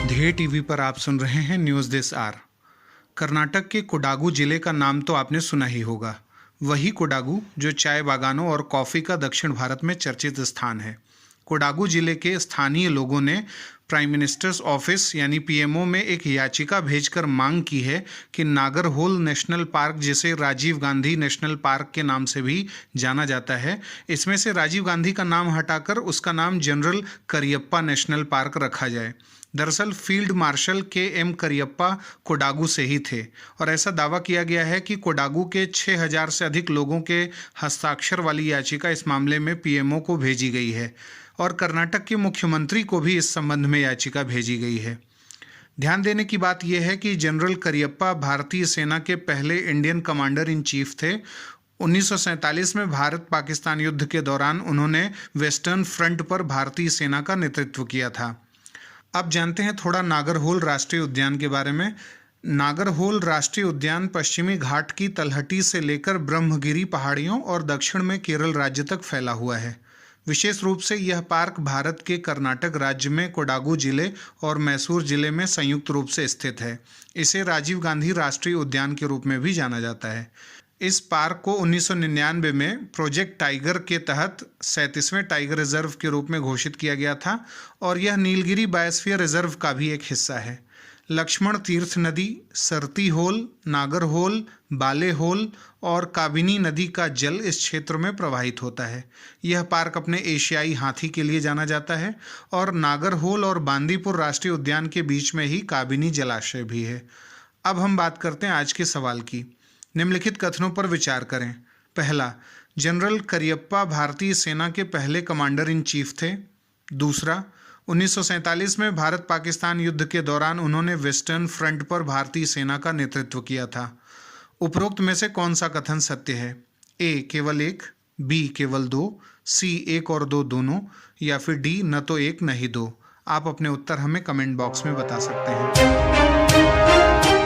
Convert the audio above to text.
ध्येय टीवी पर आप सुन रहे हैं न्यूज़ दिस आर। कर्नाटक के कोडागू जिले का नाम तो आपने सुना ही होगा। वही कोडागू जो चाय बागानों और कॉफ़ी का दक्षिण भारत में चर्चित स्थान है। कोडागू जिले के स्थानीय लोगों ने प्राइम मिनिस्टर्स ऑफिस यानी पीएमओ में एक याचिका भेजकर मांग की है कि नागरहोल नेशनल पार्क, जिसे राजीव गांधी नेशनल पार्क के नाम से भी जाना जाता है, इसमें से राजीव गांधी का नाम हटाकर उसका नाम जनरल करियप्पा नेशनल पार्क रखा जाए। दरअसल field marshal KM. Cariappa Kodagu से ही थे और ऐसा दावा किया गया है कि कोडागू के 6000 से अधिक लोगों के हस्ताक्षर वाली याचिका इस मामले में पीएमओ को भेजी गई है और कर्नाटक के मुख्यमंत्री को भी इस संबंध में याचिका भेजी गई है। ध्यान देने की बात यह है कि जनरल करियप्पा भारतीय सेना के पहले इंडियन कमांडर इन चीफ थे। 1947 में भारत पाकिस्तान युद्ध के दौरान उन्होंने वेस्टर्न फ्रंट पर भारतीय सेना का नेतृत्व किया था। अब जानते हैं थोड़ा नागरहोल राष्ट्रीय उद्यान के बारे में। नागरहोल राष्ट्रीय उद्यान पश्चिमी घाट की तलहटी से लेकर ब्रह्मगिरी पहाड़ियों और दक्षिण में केरल राज्य तक फैला हुआ है। विशेष रूप से यह पार्क भारत के कर्नाटक राज्य में कोडागू जिले और मैसूर जिले में संयुक्त रूप से स्थित है। इसे राजीव गांधी राष्ट्रीय उद्यान के रूप में भी जाना जाता है। इस पार्क को 1999 में प्रोजेक्ट टाइगर के तहत 37वें टाइगर रिजर्व के रूप में घोषित किया गया था और यह नीलगिरी बायोस्फीयर रिजर्व का भी एक हिस्सा है। लक्ष्मण तीर्थ नदी, सरती होल, नागरहोल, बाले होल और काबिनी नदी का जल इस क्षेत्र में प्रवाहित होता है। यह पार्क अपने एशियाई हाथी के लिए जाना जाता है और नागरहोल और बांदीपुर राष्ट्रीय उद्यान के बीच में ही काबिनी जलाशय भी है। अब हम बात करते हैं आज के सवाल की। निम्नलिखित कथनों पर विचार करें। पहला, जनरल करियप्पा भारतीय सेना के पहले कमांडर इन चीफ थे। दूसरा, 1947 में भारत पाकिस्तान युद्ध के दौरान उन्होंने वेस्टर्न फ्रंट पर भारतीय सेना का नेतृत्व किया था। उपरोक्त में से कौन सा कथन सत्य है? ए केवल एक, बी केवल दो, सी एक और दो दोनों, या फिर डी न तो एक न ही दो। आप अपने उत्तर हमें कमेंट बॉक्स में बता सकते हैं।